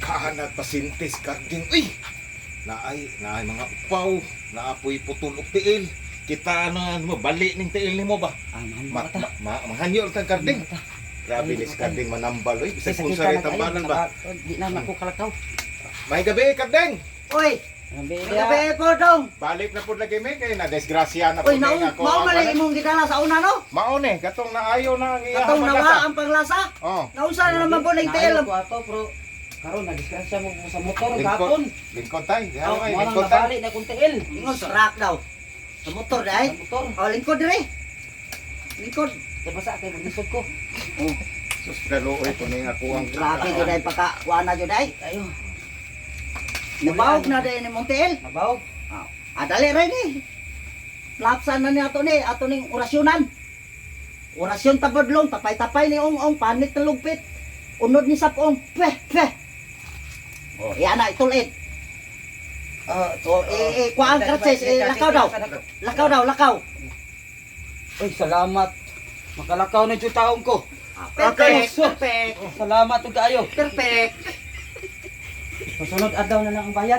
Kahanag pasintis karding. Uy! Naay mga upaw, naapoy putol og tiil. Kita na mo bali ning tiil nimo ba? Mahanyo ta karding. Grabe ni karding manambal oy. Bisag kung sa tambanan ba. Di na ako kalakaw. May gabi karding. Uy, gabi po dong. Balik na pud lagi mi kay na disgrasya na Uy, pud ako. mao man imong gidala sa una no? Mao ni katong naayo na ang iya Katong nawa ang paglasa. Oh, Nausa na naman po ng tiil. Ko ato bro. Karon na-disgrasya mo sa motor Lingkod. gapon. lingkod tay. Diha Oh, kay mo lingkod nang tay. nabali na kung tiil. Ingon sa rack daw. Sa motor dai. Sa motor. Oh, lingkod dire. Lingkod. Di ba sa kay maglisod ko? Oh, Sus kaluoy to ning ako ang grabe jud ay pagka-kuana jud ay. Ayo. Nabawog na dai ni mong tiil. Nabaw. Dali rin eh. Lapsan na ni ato ning orasyonan. Orasyon tabadlong, tapay-tapay ni ong panit na lugpit. Unod ni sapong, peh. Oh, yan na, itulid. Kuhaan kartses, lakaw daw. Uy, salamat. Makalakaw na yung taong ko. Perfect. Salamat ug kaayo. Perfect. Susunod adlaw na lang ang bayad.